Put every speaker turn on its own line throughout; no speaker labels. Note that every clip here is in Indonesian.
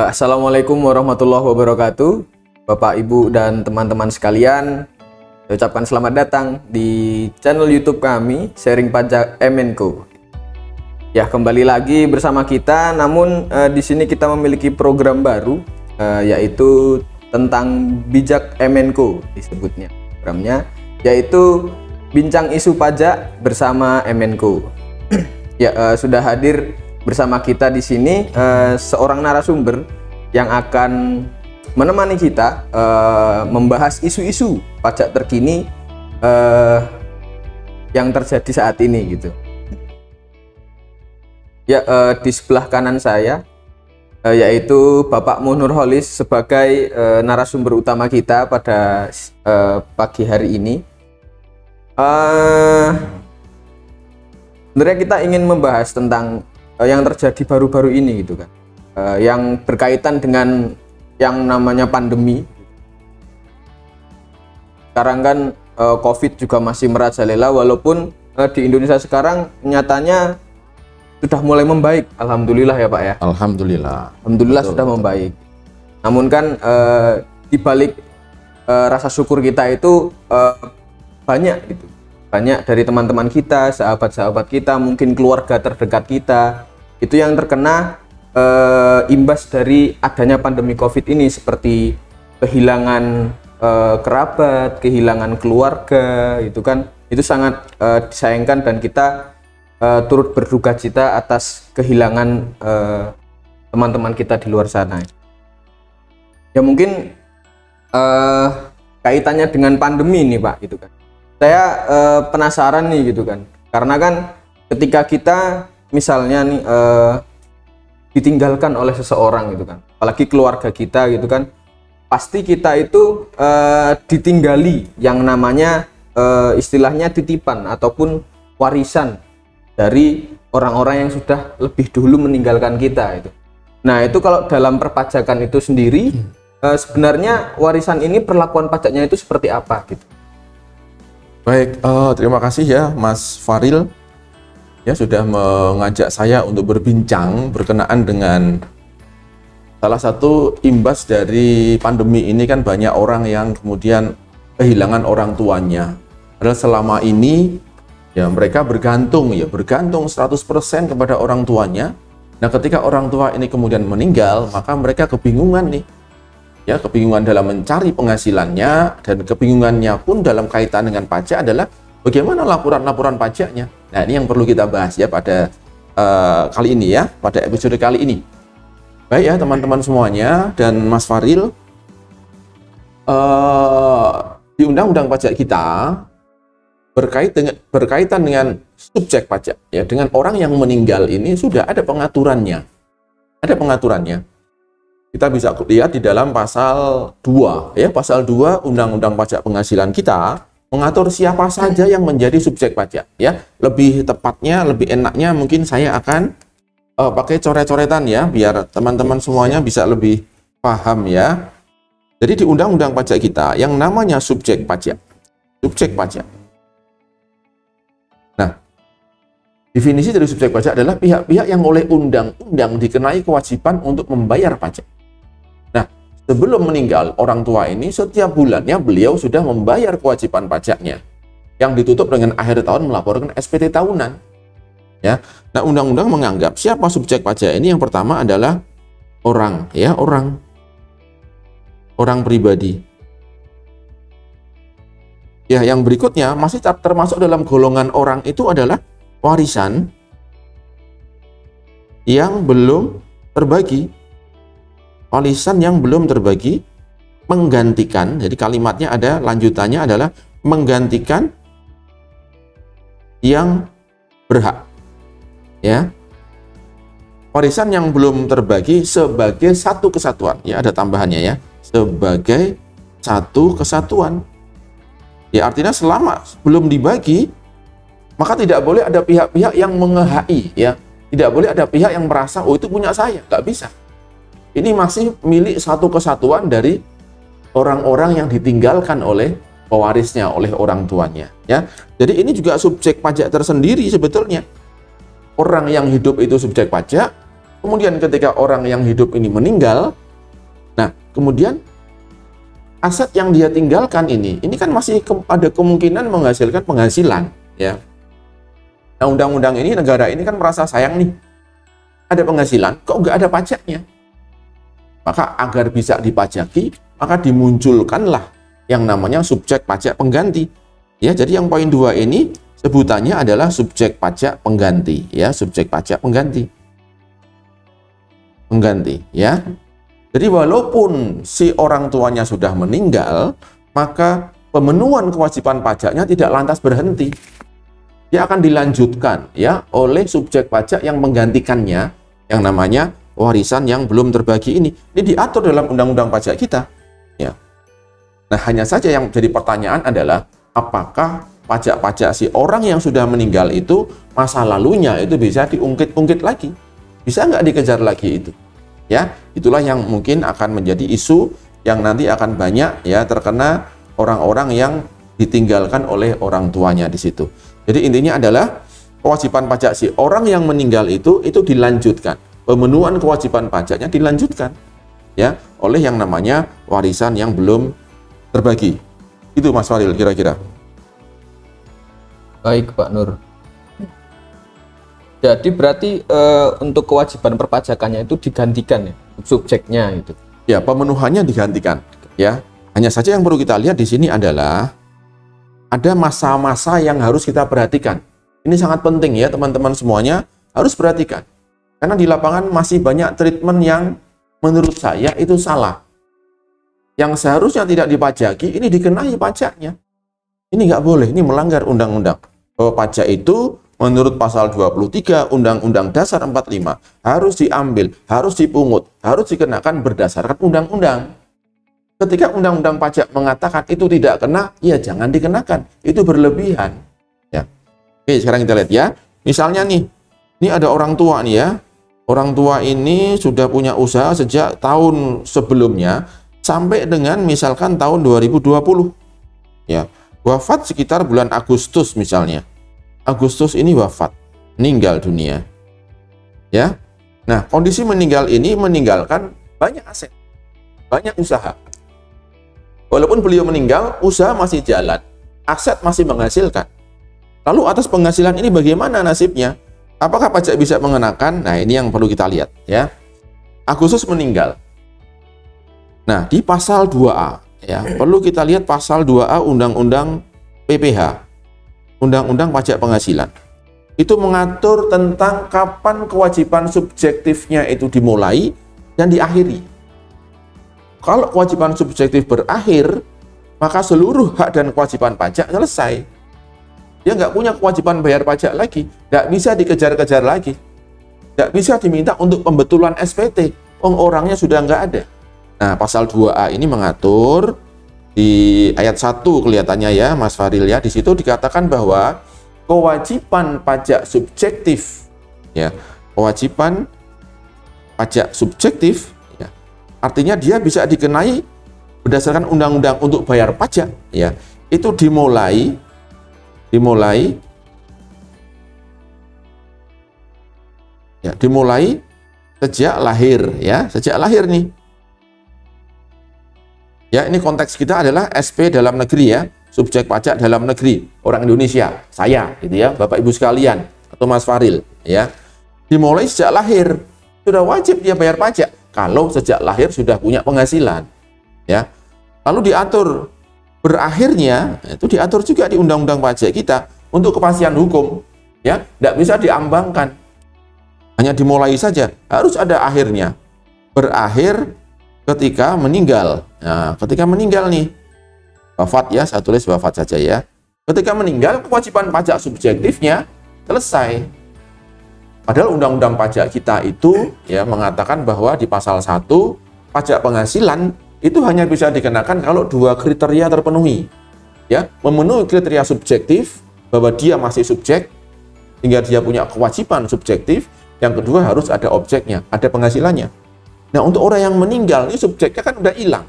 Assalamualaikum warahmatullahi wabarakatuh, Bapak, Ibu, dan teman-teman sekalian. Saya ucapkan selamat datang di channel YouTube kami, Sharing Pajak MNCo. Ya, kembali lagi bersama kita. Namun di sini kita memiliki program baru, yaitu tentang bijak MNCo disebutnya programnya, yaitu Bincang Isu Pajak bersama MNCo. Ya, sudah hadir bersama kita di sini seorang narasumber yang akan menemani kita membahas isu-isu pajak terkini yang terjadi saat ini gitu. Ya, di sebelah kanan saya yaitu Bapak Munur Holis sebagai narasumber utama kita pada pagi hari ini. Sebenarnya kita ingin membahas tentang yang terjadi baru-baru ini gitu kan, yang berkaitan dengan yang namanya pandemi. Sekarang kan COVID juga masih merajalela, walaupun di Indonesia sekarang nyatanya sudah mulai membaik, alhamdulillah ya Pak ya.
Alhamdulillah
Betul, sudah membaik. Namun kan di balik rasa syukur kita itu banyak gitu, banyak dari teman-teman kita, sahabat-sahabat kita, mungkin keluarga terdekat kita itu yang terkena imbas dari adanya pandemi COVID ini, seperti kehilangan kerabat, kehilangan keluarga, itu kan itu sangat disayangkan, dan kita turut berduka cita atas kehilangan teman-teman kita di luar sana. Ya, mungkin kaitannya dengan pandemi ini Pak, gitu kan. Saya penasaran nih gitu kan, karena kan ketika kita misalnya nih ditinggalkan oleh seseorang gitu kan, apalagi keluarga kita gitu kan, pasti kita itu ditinggali yang namanya istilahnya titipan ataupun warisan dari orang-orang yang sudah lebih dulu meninggalkan kita itu. Nah, itu kalau dalam perpajakan itu sendiri sebenarnya warisan ini perlakuan pajaknya itu seperti apa gitu.
Baik, terima kasih ya Mas Faril ya sudah mengajak saya untuk berbincang berkenaan dengan salah satu imbas dari pandemi ini. Kan banyak orang yang kemudian kehilangan orang tuanya, padahal selama ini ya mereka bergantung 100% kepada orang tuanya. Nah, ketika orang tua ini kemudian meninggal, maka mereka kebingungan nih ya, kebingungan dalam mencari penghasilannya, dan kebingungannya pun dalam kaitan dengan pajak adalah bagaimana laporan-laporan pajaknya. Nah, ini yang perlu kita bahas ya pada kali ini ya, pada episode kali ini. Baik ya teman-teman semuanya dan Mas Faril, di undang-undang pajak kita berkaitan dengan subjek pajak ya, dengan orang yang meninggal ini sudah ada pengaturannya. Ada pengaturannya. Kita bisa lihat di dalam pasal 2 ya, pasal 2 Undang-Undang Pajak Penghasilan kita mengatur siapa saja yang menjadi subjek pajak ya. Lebih tepatnya, lebih enaknya mungkin saya akan pakai coret-coretan ya, biar teman-teman semuanya bisa lebih paham ya. Jadi di Undang-Undang Pajak kita yang namanya subjek pajak. Subjek pajak. Nah, definisi dari subjek pajak adalah pihak-pihak yang oleh undang-undang dikenai kewajiban untuk membayar pajak. Nah, sebelum meninggal orang tua ini, setiap bulannya beliau sudah membayar kewajiban pajaknya yang ditutup dengan akhir tahun melaporkan SPT tahunan ya. Nah, undang-undang menganggap siapa subjek pajak ini? Yang pertama adalah orang ya, orang pribadi ya. Yang berikutnya masih termasuk dalam golongan orang itu adalah warisan yang belum terbagi. Warisan yang belum terbagi menggantikan, jadi kalimatnya ada lanjutannya adalah menggantikan yang berhak ya. Warisan yang belum terbagi sebagai satu kesatuan ya, ada tambahannya ya, sebagai satu kesatuan ya. Artinya selama belum dibagi, maka tidak boleh ada pihak-pihak yang mengehai ya, tidak boleh ada pihak yang merasa oh itu punya saya, nggak bisa. Ini masih milik satu kesatuan dari orang-orang yang ditinggalkan oleh pewarisnya, oleh orang tuanya ya. Jadi ini juga subjek pajak tersendiri sebetulnya. Orang yang hidup itu subjek pajak, Kemudian ketika orang yang hidup ini meninggal, nah kemudian aset yang dia tinggalkan ini kan masih ada kemungkinan menghasilkan penghasilan, ya. Nah, undang-undang ini, negara ini kan merasa sayang nih, ada penghasilan, kok nggak ada pajaknya? Maka agar bisa dipajaki, maka dimunculkanlah yang namanya subjek pajak pengganti. Ya, jadi yang poin 2 ini sebutannya adalah subjek pajak pengganti, ya, subjek pajak pengganti. Pengganti, ya. Jadi walaupun si orang tuanya sudah meninggal, maka pemenuhan kewajiban pajaknya tidak lantas berhenti. Dia akan dilanjutkan, ya, oleh subjek pajak yang menggantikannya, yang namanya warisan yang belum terbagi ini. Ini diatur dalam undang-undang pajak kita, ya. Nah, hanya saja yang jadi pertanyaan adalah apakah pajak-pajak si orang yang sudah meninggal itu masa lalunya itu bisa diungkit-ungkit lagi? Bisa nggak dikejar lagi itu? Ya, itulah yang mungkin akan menjadi isu yang nanti akan banyak, ya, terkena orang-orang yang ditinggalkan oleh orang tuanya di situ. Jadi intinya adalah kewajiban pajak si orang yang meninggal itu dilanjutkan. Pemenuhan kewajiban pajaknya dilanjutkan, ya, oleh yang namanya warisan yang belum terbagi. Itu Mas Faril kira-kira.
Baik Pak Nur. Jadi berarti untuk kewajiban perpajakannya itu digantikan, ya, subjeknya itu.
Ya, pemenuhannya digantikan, ya. Hanya saja yang perlu kita lihat di sini adalah ada masa-masa yang harus kita perhatikan. Ini sangat penting, ya, teman-teman semuanya harus perhatikan. Karena di lapangan masih banyak treatment yang menurut saya itu salah. Yang seharusnya tidak dipajaki, ini dikenai pajaknya. Ini nggak boleh, ini melanggar undang-undang. Bahwa pajak itu menurut pasal 23 Undang-Undang Dasar 45 harus diambil, harus dipungut, harus dikenakan berdasarkan undang-undang. Ketika undang-undang pajak mengatakan itu tidak kena, ya jangan dikenakan. Itu berlebihan. Ya. Oke, sekarang kita lihat, ya. Misalnya nih, ini ada orang tua nih, ya. Orang tua ini sudah punya usaha sejak tahun sebelumnya sampai dengan misalkan tahun 2020. Ya. Wafat sekitar bulan Agustus misalnya. Agustus ini wafat, meninggal dunia. Ya. Nah, kondisi meninggal ini meninggalkan banyak aset, banyak usaha. Walaupun beliau meninggal, usaha masih jalan, aset masih menghasilkan. Lalu atas penghasilan ini bagaimana nasibnya? Apakah pajak bisa mengenakan? Nah, ini yang perlu kita lihat, ya. Agustus meninggal. Nah, di pasal 2A, ya, perlu kita lihat pasal 2A Undang-Undang PPH. Undang-Undang Pajak Penghasilan. Itu mengatur tentang kapan kewajiban subjektifnya itu dimulai dan diakhiri. Kalau kewajiban subjektif berakhir, maka seluruh hak dan kewajiban pajak selesai. Dia nggak punya kewajiban bayar pajak lagi, nggak bisa dikejar-kejar lagi, nggak bisa diminta untuk pembetulan SPT. Orangnya sudah nggak ada. Nah, pasal 2A ini mengatur di ayat 1 kelihatannya, ya, Mas Faril, ya. Di situ dikatakan bahwa kewajiban pajak subjektif, ya, kewajiban pajak subjektif, ya, artinya dia bisa dikenai berdasarkan undang-undang untuk bayar pajak, ya, itu dimulai sejak lahir, ya, sejak lahir nih. Ya, ini konteks kita adalah SP dalam negeri, ya, subjek pajak dalam negeri, orang Indonesia, saya, gitu ya, Bapak Ibu sekalian, atau Mas Faril, ya. Dimulai sejak lahir, sudah wajib dia bayar pajak, kalau sejak lahir sudah punya penghasilan, ya. Lalu diatur, berakhirnya, itu diatur juga di Undang-Undang Pajak kita, untuk kepastian hukum, ya, tidak bisa diambangkan, hanya dimulai saja, harus ada akhirnya, berakhir ketika meninggal. Nah, ketika meninggal nih, wafat, ya, saya tulis wafat saja, ya. Ketika meninggal, kewajiban pajak subjektifnya selesai. Padahal undang-undang pajak kita itu, ya, mengatakan bahwa di pasal 1, pajak penghasilan itu hanya bisa dikenakan kalau 2 kriteria terpenuhi. Ya, memenuhi kriteria subjektif, bahwa dia masih subjek, sehingga dia punya kewajiban subjektif. Yang kedua, harus ada objeknya, ada penghasilannya. Nah, untuk orang yang meninggal, ini subjeknya kan udah hilang,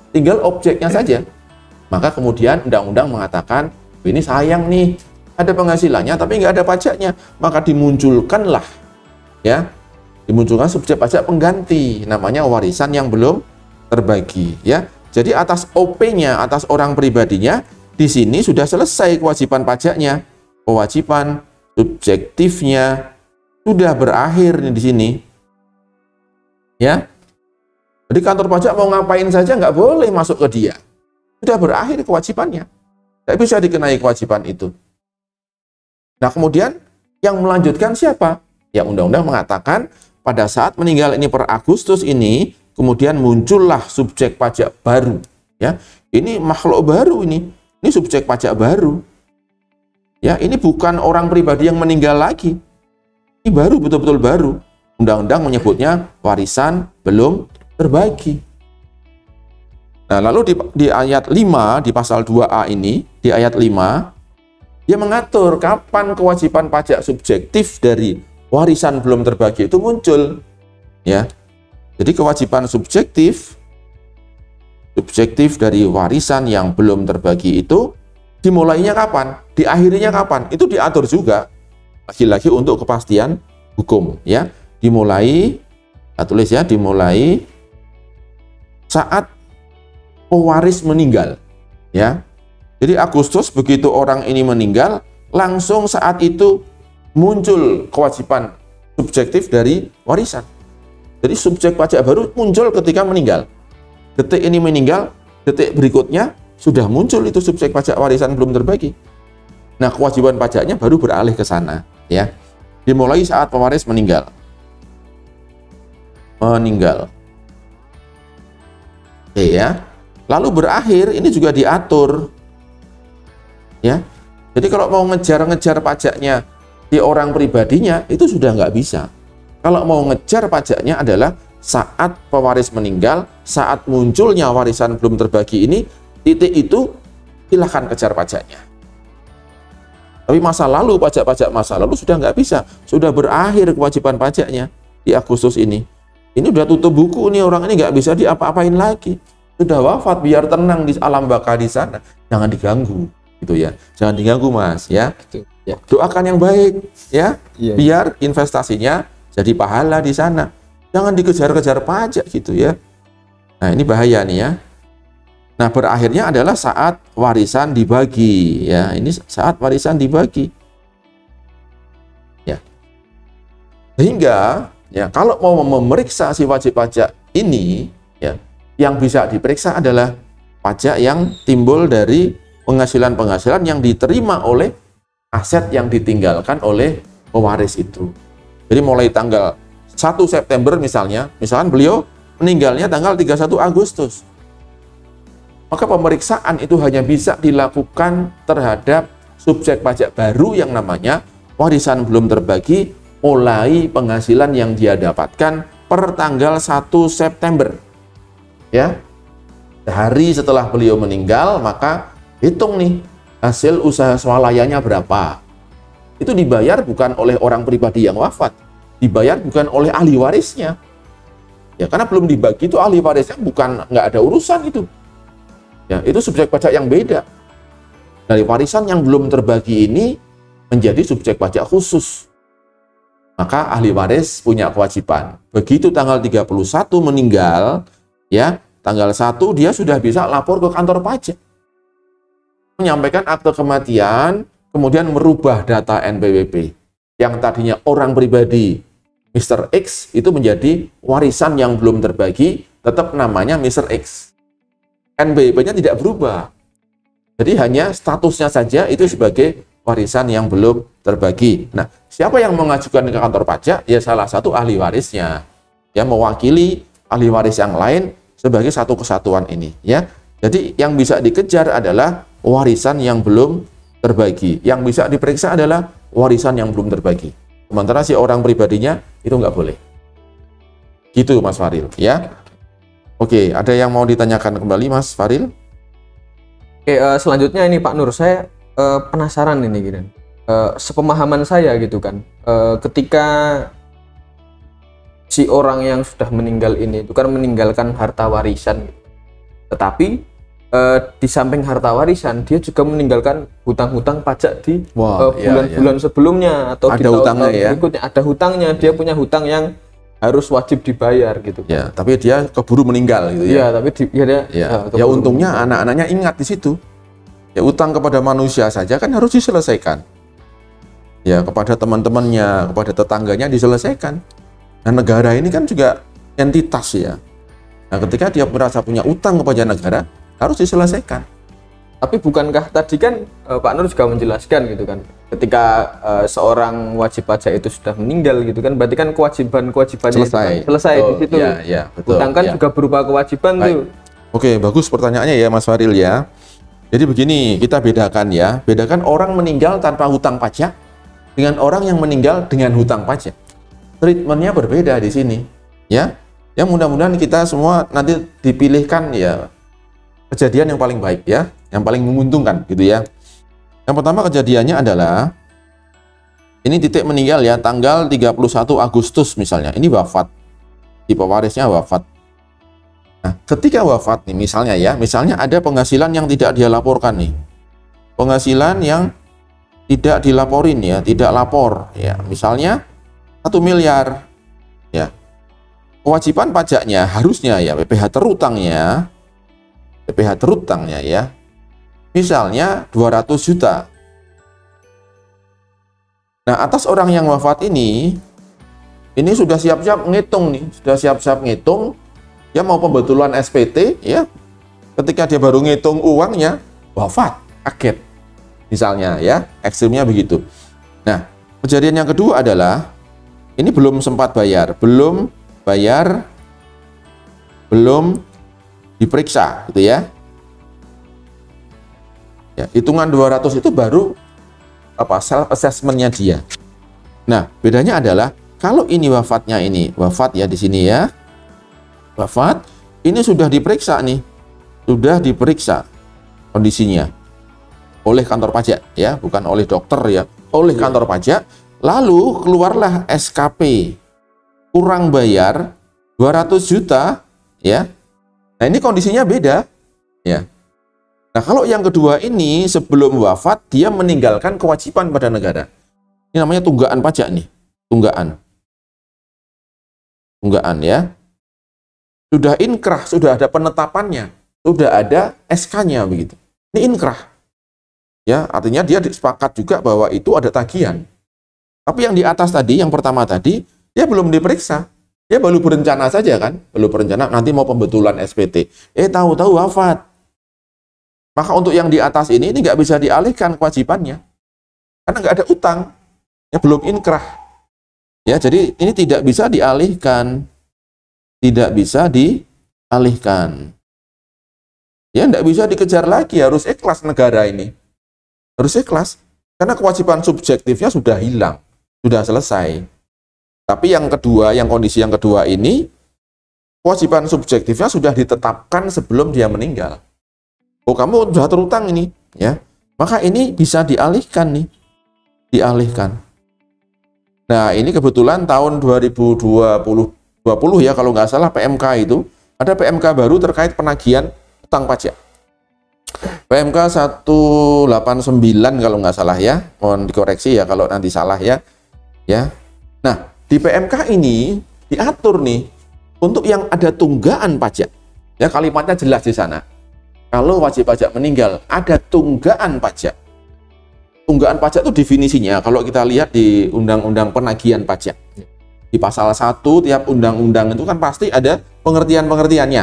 tinggal objeknya saja. Maka kemudian undang-undang mengatakan, ini sayang nih, ada penghasilannya tapi nggak ada pajaknya. Maka dimunculkanlah, ya, dimunculkan subjek pajak pengganti, namanya warisan yang belum terbagi, ya. Jadi atas OP-nya, atas orang pribadinya, di sini sudah selesai kewajiban pajaknya. Kewajiban subjektifnya sudah berakhir di sini. Ya. Jadi kantor pajak mau ngapain saja nggak boleh masuk ke dia. Sudah berakhir kewajibannya. Tidak bisa dikenai kewajiban itu. Nah, kemudian yang melanjutkan siapa? Ya, undang-undang mengatakan pada saat meninggal ini per Agustus ini, kemudian muncullah subjek pajak baru. Ya, ini makhluk baru ini. Ini subjek pajak baru. Ya, ini bukan orang pribadi yang meninggal lagi. Ini baru, betul-betul baru. Undang-undang menyebutnya warisan belum terbagi. Nah, lalu di ayat 5, di pasal 2A ini, di ayat 5, dia mengatur kapan kewajiban pajak subjektif dari warisan belum terbagi itu muncul. Ya. Jadi kewajiban subjektif dari warisan yang belum terbagi itu dimulainya kapan? Diakhirinya kapan? Itu diatur juga. Lagi-lagi untuk kepastian hukum, ya. Dimulai, kita tulis ya, dimulai saat pewaris meninggal, ya. Jadi Agustus begitu orang ini meninggal, langsung saat itu muncul kewajiban subjektif dari warisan. Jadi subjek pajak baru muncul ketika meninggal. Detik ini meninggal, detik berikutnya sudah muncul itu subjek pajak warisan belum terbagi. Nah, kewajiban pajaknya baru beralih ke sana, ya. Dimulai saat pewaris meninggal. Oke, ya. Lalu berakhir ini juga diatur, ya. Jadi kalau mau ngejar-ngejar pajaknya di orang pribadinya itu sudah nggak bisa. Kalau mau ngejar pajaknya adalah saat pewaris meninggal, saat munculnya warisan belum terbagi ini, titik itu silahkan kejar pajaknya. Tapi masa lalu, pajak-pajak masa lalu sudah nggak bisa, sudah berakhir kewajiban pajaknya di Agustus ini. Ini udah tutup buku nih, orang ini nggak bisa diapa-apain lagi. Sudah wafat, biar tenang di alam baka di sana. Jangan diganggu, gitu ya. Jangan diganggu, Mas, ya.
Ya.
Doakan yang baik, ya.
Iya.
Biar investasinya jadi pahala di sana. Jangan dikejar-kejar pajak gitu ya. Nah, ini bahaya nih ya. Nah, berakhirnya adalah saat warisan dibagi, ya. Ini saat warisan dibagi. Ya. Sehingga ya, kalau mau memeriksa si wajib pajak ini, ya, yang bisa diperiksa adalah pajak yang timbul dari penghasilan-penghasilan yang diterima oleh aset yang ditinggalkan oleh pewaris itu. Jadi mulai tanggal 1 September misalkan beliau meninggalnya tanggal 31 Agustus. Maka pemeriksaan itu hanya bisa dilakukan terhadap subjek pajak baru yang namanya warisan belum terbagi mulai penghasilan yang dia dapatkan per tanggal 1 September. Ya. Hari setelah beliau meninggal, maka hitung nih hasil usaha swalayanya berapa. Itu dibayar bukan oleh orang pribadi yang wafat, dibayar bukan oleh ahli warisnya. Ya, karena belum dibagi itu ahli warisnya bukan nggak ada urusan itu. Ya, itu subjek pajak yang beda. Dari warisan yang belum terbagi ini menjadi subjek pajak khusus. Maka ahli waris punya kewajiban. Begitu tanggal 31 meninggal, ya, tanggal 1 dia sudah bisa lapor ke kantor pajak. Menyampaikan akte kematian, kemudian merubah data NPWP. Yang tadinya orang pribadi Mr. X itu menjadi warisan yang belum terbagi, tetap namanya Mr. X. NPWP-nya tidak berubah. Jadi hanya statusnya saja itu sebagai warisan yang belum terbagi. Nah, siapa yang mengajukan ke kantor pajak? Ya salah satu ahli warisnya. Ya, mewakili ahli waris yang lain sebagai satu kesatuan ini, ya. Jadi yang bisa dikejar adalah warisan yang belum terbagi. Yang bisa diperiksa adalah warisan yang belum terbagi. Sementara si orang pribadinya itu nggak boleh. Gitu, Mas Faril, ya. Oke, ada yang mau ditanyakan kembali, Mas Faril?
Oke, selanjutnya ini Pak Nur, saya penasaran ini gitu. Sepemahaman saya gitu kan, ketika si orang yang sudah meninggal ini itu kan meninggalkan harta warisan, tetapi di samping harta warisan dia juga meninggalkan hutang-hutang pajak di bulan-bulan sebelumnya atau
ada
di tahun
hutangnya, ya?
berikutnya ada hutangnya, dia punya hutang yang harus wajib dibayar gitu.
Ya, tapi dia keburu meninggal gitu ya.
Iya, tapi
Ya untungnya anak-anaknya ingat di situ. Ya utang kepada manusia saja kan harus diselesaikan. Ya kepada teman-temannya, kepada tetangganya diselesaikan. Nah negara ini kan juga entitas ya. Nah ketika dia merasa punya utang kepada negara harus diselesaikan.
Tapi bukankah tadi kan Pak Nur juga menjelaskan gitu kan, ketika seorang wajib pajak itu sudah meninggal gitu kan, berarti kan kewajiban-kewajibannya selesai di situ.
Ya, betul.
Utang kan juga berupa kewajiban tuh.
Oke, bagus pertanyaannya ya Mas Faril ya. Jadi begini, kita bedakan ya, bedakan orang meninggal tanpa hutang pajak dengan orang yang meninggal dengan hutang pajak. Treatmentnya berbeda di sini, ya. Ya mudah-mudahan kita semua nanti dipilihkan ya kejadian yang paling baik ya, yang paling menguntungkan gitu ya. Yang pertama kejadiannya adalah ini titik meninggal ya, tanggal 31 Agustus misalnya, ini wafat, si pewarisnya wafat. Nah, ketika wafat nih misalnya ya, misalnya ada penghasilan yang tidak dia laporkan nih, penghasilan yang tidak dilaporin ya, tidak lapor ya, misalnya 1 miliar ya, kewajiban pajaknya harusnya ya, PPh terutangnya ya, misalnya 200 juta. Nah, atas orang yang wafat ini sudah siap-siap ngitung nih, dia mau pembetulan SPT ya, ketika dia baru ngitung uangnya, wafat, kaget. Misalnya ya, ekstrimnya begitu. Nah, kejadian yang kedua adalah, ini belum sempat bayar, belum diperiksa gitu ya. Ya, hitungan 200 itu baru self assessment-nya dia. Nah, bedanya adalah kalau ini wafatnya wafat ya di sini ya. Wafat, ini sudah diperiksa nih. Sudah diperiksa kondisinya oleh kantor pajak ya, bukan oleh dokter ya, oleh kantor pajak. Lalu keluarlah SKP kurang bayar 200 juta ya. Nah, ini kondisinya beda ya. Nah, kalau yang kedua ini sebelum wafat dia meninggalkan kewajiban pada negara. Ini namanya tunggaan pajak nih, tunggaan ya. Sudah inkrah, sudah ada penetapannya, sudah ada SK-nya begitu. Ini inkrah. Ya, artinya dia sepakat juga bahwa itu ada tagihan. Tapi yang di atas tadi, yang pertama tadi, dia belum diperiksa. Dia baru berencana saja kan, belum berencana nanti mau pembetulan SPT. Tahu-tahu wafat. Maka untuk yang di atas ini nggak bisa dialihkan kewajibannya. Karena nggak ada utang. Ya belum inkrah. Ya, jadi ini tidak bisa dialihkan. Tidak bisa dialihkan. Ya, nggak bisa dikejar lagi. Harus ikhlas negara ini. Harus ikhlas. Karena kewajiban subjektifnya sudah hilang. Sudah selesai. Tapi yang kedua, yang kondisi yang kedua ini, kewajiban subjektifnya sudah ditetapkan sebelum dia meninggal. Oh, kamu sudah terutang ini, ya. Maka ini bisa dialihkan nih. Dialihkan. Nah, ini kebetulan tahun 2020 ya, kalau nggak salah PMK itu, ada PMK baru terkait penagihan utang pajak. PMK 189 kalau nggak salah ya. Mohon dikoreksi ya kalau nanti salah ya. Ya. Nah, di PMK ini diatur nih untuk yang ada tunggaan pajak. Ya, kalimatnya jelas di sana. Kalau wajib pajak meninggal, ada tunggaan pajak. Tunggaan pajak itu definisinya, kalau kita lihat di Undang-Undang Penagihan Pajak. Di pasal 1, tiap undang-undang itu kan pasti ada pengertian-pengertiannya.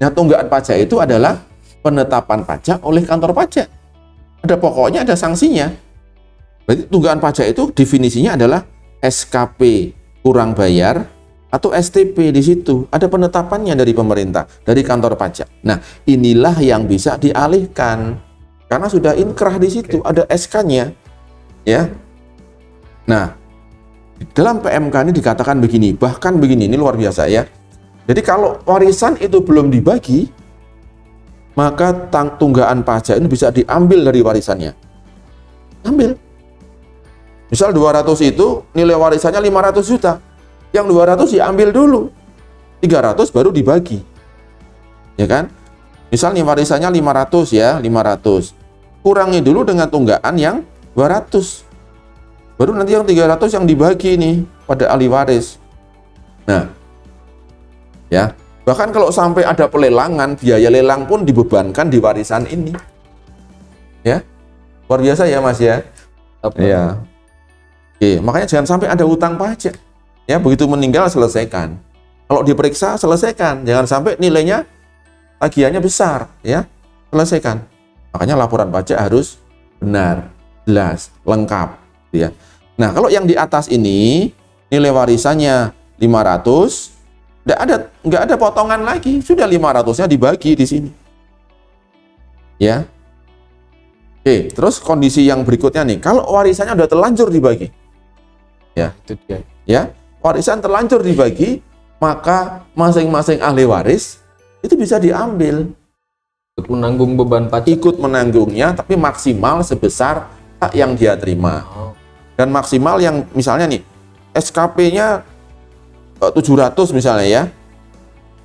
Nah, tunggaan pajak itu adalah penetapan pajak oleh kantor pajak. Ada pokoknya, ada sanksinya. Berarti tunggaan pajak itu definisinya adalah SKP kurang bayar, atau STP di situ, ada penetapannya dari pemerintah, dari kantor pajak. Nah, inilah yang bisa dialihkan karena sudah inkrah di situ, ada SK-nya, ya. Nah, dalam PMK ini dikatakan begini, bahkan begini, ini luar biasa ya. Jadi kalau warisan itu belum dibagi, maka tunggaan pajak ini bisa diambil dari warisannya. Ambil. Misal 200 itu nilai warisannya 500 juta. Yang 200 diambil dulu, 300 baru dibagi, ya kan? Misal nih warisannya 500 ya, 500. Kurangi dulu dengan tunggaan yang 200. Baru nanti yang 300 yang dibagi nih pada ahli waris. Nah, ya, bahkan kalau sampai ada pelelangan, biaya lelang pun dibebankan di warisan ini. Ya, luar biasa ya Mas ya. Ya. Oke, makanya jangan sampai ada hutang pajak. Ya, begitu meninggal selesaikan. Kalau diperiksa selesaikan, jangan sampai nilainya tagihannya besar, ya. Selesaikan. Makanya laporan pajak harus benar, jelas, lengkap, ya. Nah, kalau yang di atas ini nilai warisannya 500, nggak ada potongan lagi, sudah 500-nya dibagi di sini. Ya. Oke, terus kondisi yang berikutnya nih, kalau warisannya udah terlanjur dibagi. Ya,
Itu dia.
ya. Warisan terlanjur dibagi, maka masing-masing ahli waris itu bisa diambil,
Ikut menanggung beban pajak.
ikut menanggungnya, tapi maksimal sebesar hak yang dia terima.
Oh.
Dan maksimal yang misalnya nih SKP-nya 700 misalnya ya,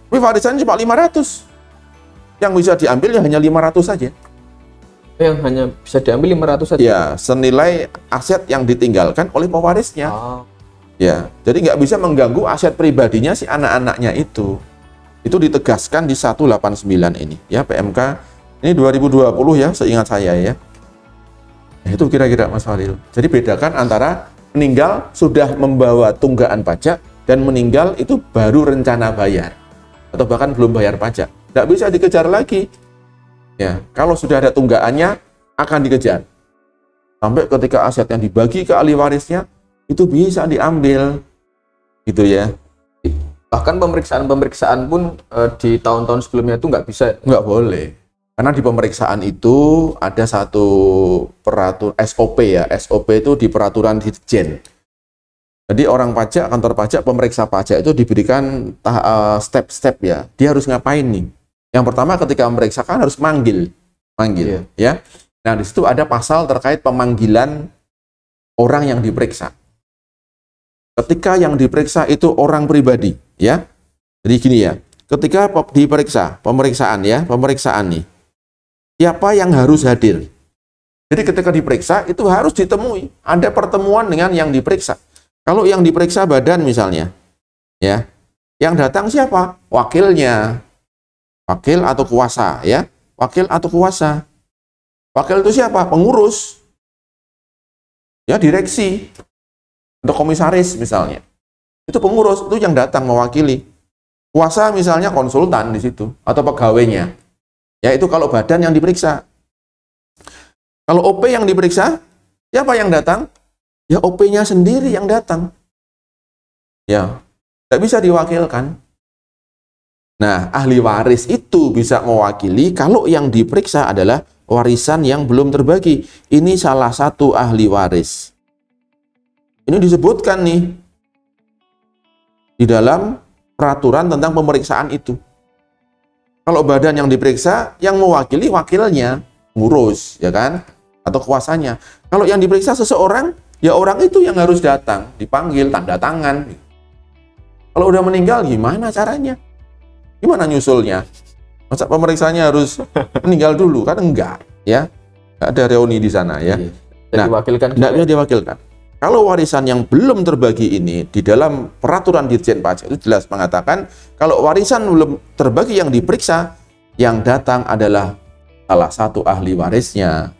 tapi warisannya cuma 500, yang bisa diambil ya hanya 500 saja.
Yang hanya bisa diambil 500 saja.
Ya, senilai aset yang ditinggalkan oleh pewarisnya.
Oh.
Ya, jadi nggak bisa mengganggu aset pribadinya si anak-anaknya itu. Itu ditegaskan di 189 ini ya, PMK ini 2020 ya, seingat saya ya. Nah, itu kira-kira Mas Faril. Jadi bedakan antara meninggal sudah membawa tunggaan pajak dan meninggal itu baru rencana bayar atau bahkan belum bayar pajak. Nggak bisa dikejar lagi. Ya, kalau sudah ada tunggaannya akan dikejar. Sampai ketika aset yang dibagi ke ahli warisnya itu bisa diambil. Gitu ya.
Bahkan pemeriksaan-pemeriksaan pun di tahun-tahun sebelumnya itu nggak bisa.
Nggak boleh. Karena di pemeriksaan itu ada satu peraturan SOP ya. SOP itu di peraturan Dirjen. Jadi orang pajak, kantor pajak, pemeriksa pajak itu diberikan step-step ya. Dia harus ngapain nih? Yang pertama ketika memeriksakan harus manggil,
Iya.
ya. Nah, di situ ada pasal terkait pemanggilan orang yang diperiksa. Ketika yang diperiksa itu orang pribadi, ya. Jadi gini ya. Ketika diperiksa, pemeriksaan nih. Siapa yang harus hadir? Jadi ketika diperiksa itu harus ditemui, ada pertemuan dengan yang diperiksa. Kalau yang diperiksa badan misalnya, ya, yang datang siapa? Wakilnya, wakil atau kuasa, ya, wakil atau kuasa. Wakil itu siapa? Pengurus, ya, direksi atau komisaris misalnya. Itu pengurus, itu yang datang mewakili. Kuasa misalnya konsultan di situ atau pegawainya. Ya, itu kalau badan yang diperiksa. Kalau OP yang diperiksa, siapa yang datang? Ya, OP-nya sendiri yang datang. Ya, tidak bisa diwakilkan. Nah, ahli waris itu bisa mewakili kalau yang diperiksa adalah warisan yang belum terbagi. Ini salah satu ahli waris. Ini disebutkan nih di dalam peraturan tentang pemeriksaan itu. Kalau badan yang diperiksa, yang mewakili wakilnya, ngurus, ya kan? Atau kuasanya. Kalau yang diperiksa seseorang, ya orang itu yang harus datang, dipanggil, tanda tangan. Kalau udah meninggal, gimana caranya? Gimana nyusulnya? Masa pemeriksanya harus meninggal dulu? Kan enggak, ya? Enggak ada reuni di sana, ya.
Jadi diwakilkan.
Enggak bisa diwakilkan. Kalau warisan yang belum terbagi ini, di dalam peraturan Dirjen Pajak itu jelas mengatakan, kalau warisan belum terbagi yang diperiksa, yang datang adalah salah satu ahli warisnya.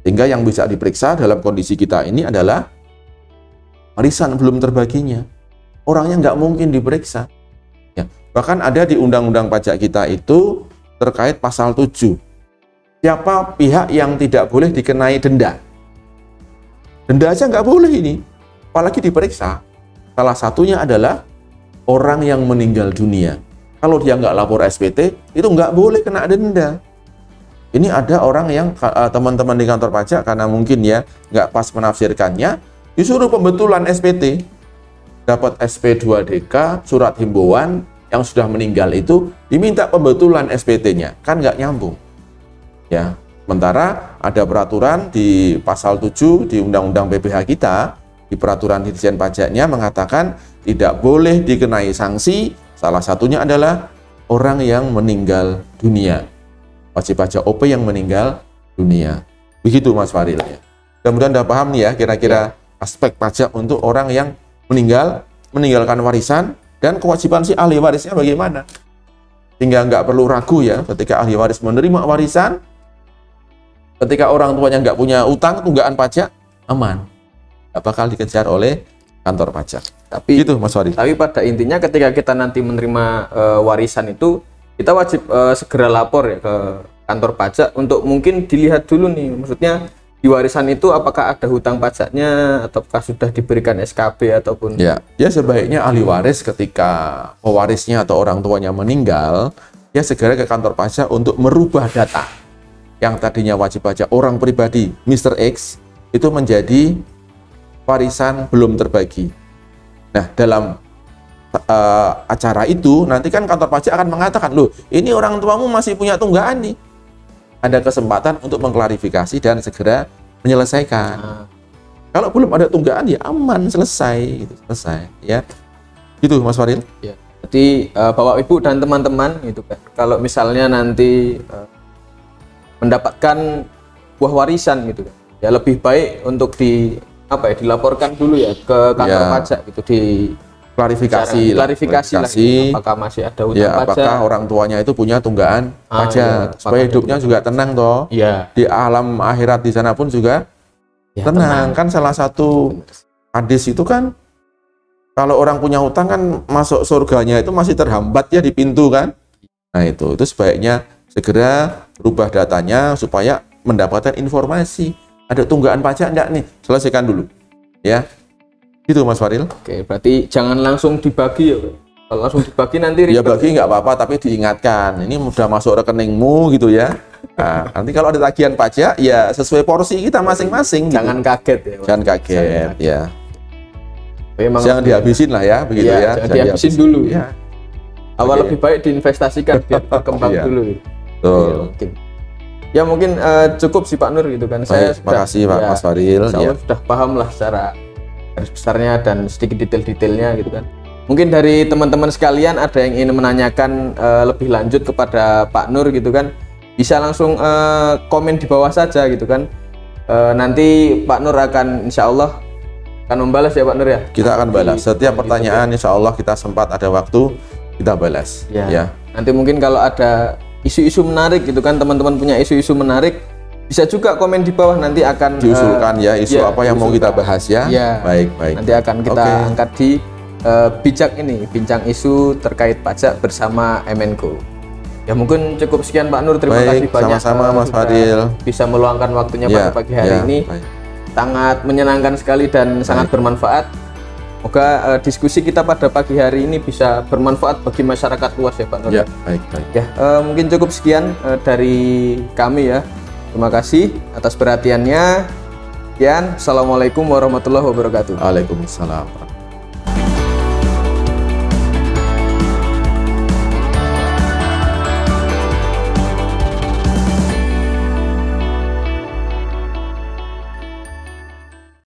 Sehingga yang bisa diperiksa dalam kondisi kita ini adalah warisan belum terbaginya. Orangnya nggak mungkin diperiksa. Ya, bahkan ada di Undang-Undang Pajak kita itu terkait pasal 7. Siapa pihak yang tidak boleh dikenai denda? Denda aja nggak boleh ini, apalagi diperiksa. Salah satunya adalah orang yang meninggal dunia. Kalau dia nggak lapor SPT, itu nggak boleh kena denda. Ini ada orang yang teman-teman di kantor pajak karena mungkin ya nggak pas menafsirkannya, disuruh pembetulan SPT. Dapat SP2DK, surat himbauan yang sudah meninggal itu diminta pembetulan SPT-nya, kan nggak nyambung. Ya. Sementara ada peraturan di pasal 7 di Undang-Undang PPh kita, di peraturan Dirjen Pajaknya mengatakan tidak boleh dikenai sanksi, salah satunya adalah orang yang meninggal dunia. Wajib pajak OP yang meninggal dunia. Begitu Mas Faril ya. Mudah-mudahan Anda paham nih ya kira-kira aspek pajak untuk orang yang meninggal meninggalkan warisan dan kewajiban si ahli warisnya bagaimana. Sehingga nggak perlu ragu ya ketika ahli waris menerima warisan, ketika orang tuanya nggak punya utang, tunggakan pajak, aman. Nggak bakal dikejar oleh kantor pajak.
Tapi
gitu Mas Farid.
Tapi pada intinya ketika kita nanti menerima warisan itu, kita wajib segera lapor ya ke kantor pajak untuk mungkin dilihat dulu nih, maksudnya di warisan itu apakah ada hutang pajaknya ataukah sudah diberikan SKB ataupun
ya sebaiknya ahli waris ketika pewarisnya atau orang tuanya meninggal ya segera ke kantor pajak untuk merubah data yang tadinya wajib pajak orang pribadi Mr. X itu menjadi warisan belum terbagi. Nah, dalam acara itu nanti kan kantor pajak akan mengatakan, loh ini orang tuamu masih punya tunggaan nih. Ada kesempatan untuk mengklarifikasi dan segera menyelesaikan. Kalau belum ada tunggaan ya aman, selesai, gitu, selesai ya. Gitu Mas Faril.
Ya. Jadi Bapak Ibu dan teman-teman gitu kan. Kalau misalnya nanti mendapatkan buah warisan gitu kan. Ya lebih baik untuk dilaporkan dulu ya ke kantor pajak gitu,
klarifikasi
lah, gitu. Apakah masih ada hutang pajak,
apakah orang tuanya itu punya tunggaan pajak, supaya hidupnya juga tenang toh. Di alam akhirat di sana pun juga tenang. Kan salah satu hadis itu kan kalau orang punya hutang kan masuk surganya itu masih terhambat ya di pintu kan. Nah itu sebaiknya segera rubah datanya supaya mendapatkan informasi ada tunggaan pajak enggak nih, selesaikan dulu ya. Gitu Mas Faril.
Oke, berarti jangan langsung dibagi ya. Kalau langsung dibagi nanti
ya bagi nggak apa-apa, tapi diingatkan ini udah masuk rekeningmu gitu ya. Nah, nanti kalau ada tagihan pajak ya sesuai porsi kita masing-masing.
Jangan kaget ya.
Jangan kaget ya.
Memang
jangan dihabisin lah ya, begitu ya.
Jangan dihabisin dulu.
Ya.
Awal lebih baik diinvestasikan biar berkembang dulu.
Betul.
Ya mungkin cukup sih Pak Nur gitu kan.
Terima kasih Pak Mas Faril.
Saya sudah paham lah secara garis besarnya dan sedikit detail-detailnya gitu kan. Mungkin dari teman-teman sekalian ada yang ingin menanyakan lebih lanjut kepada Pak Nur gitu kan, bisa langsung komen di bawah saja gitu kan. Nanti Pak Nur akan insya Allah akan membalas ya Pak Nur ya.
Kita akan balas setiap pertanyaan, insya Allah kita sempat ada waktu kita balas ya.
Nanti mungkin kalau ada isu-isu menarik gitu kan, teman-teman punya isu-isu menarik, bisa juga komen di bawah, nanti akan
diusulkan isu apa yang mau kita bahas ya. Baik.
Nanti akan kita angkat di bincang isu terkait pajak bersama MNCo. Ya mungkin cukup sekian Pak Nur, terima kasih banyak.
Sama-sama Mas Fadil.
Bisa meluangkan waktunya pada pagi hari ini. Sangat menyenangkan sekali dan sangat bermanfaat. Semoga diskusi kita pada pagi hari ini bisa bermanfaat bagi masyarakat luas ya Pak Nur.
Baik.
Ya, mungkin cukup sekian dari kami ya. Terima kasih atas perhatiannya. Sekian, assalamualaikum warahmatullahi wabarakatuh.
Waalaikumsalam.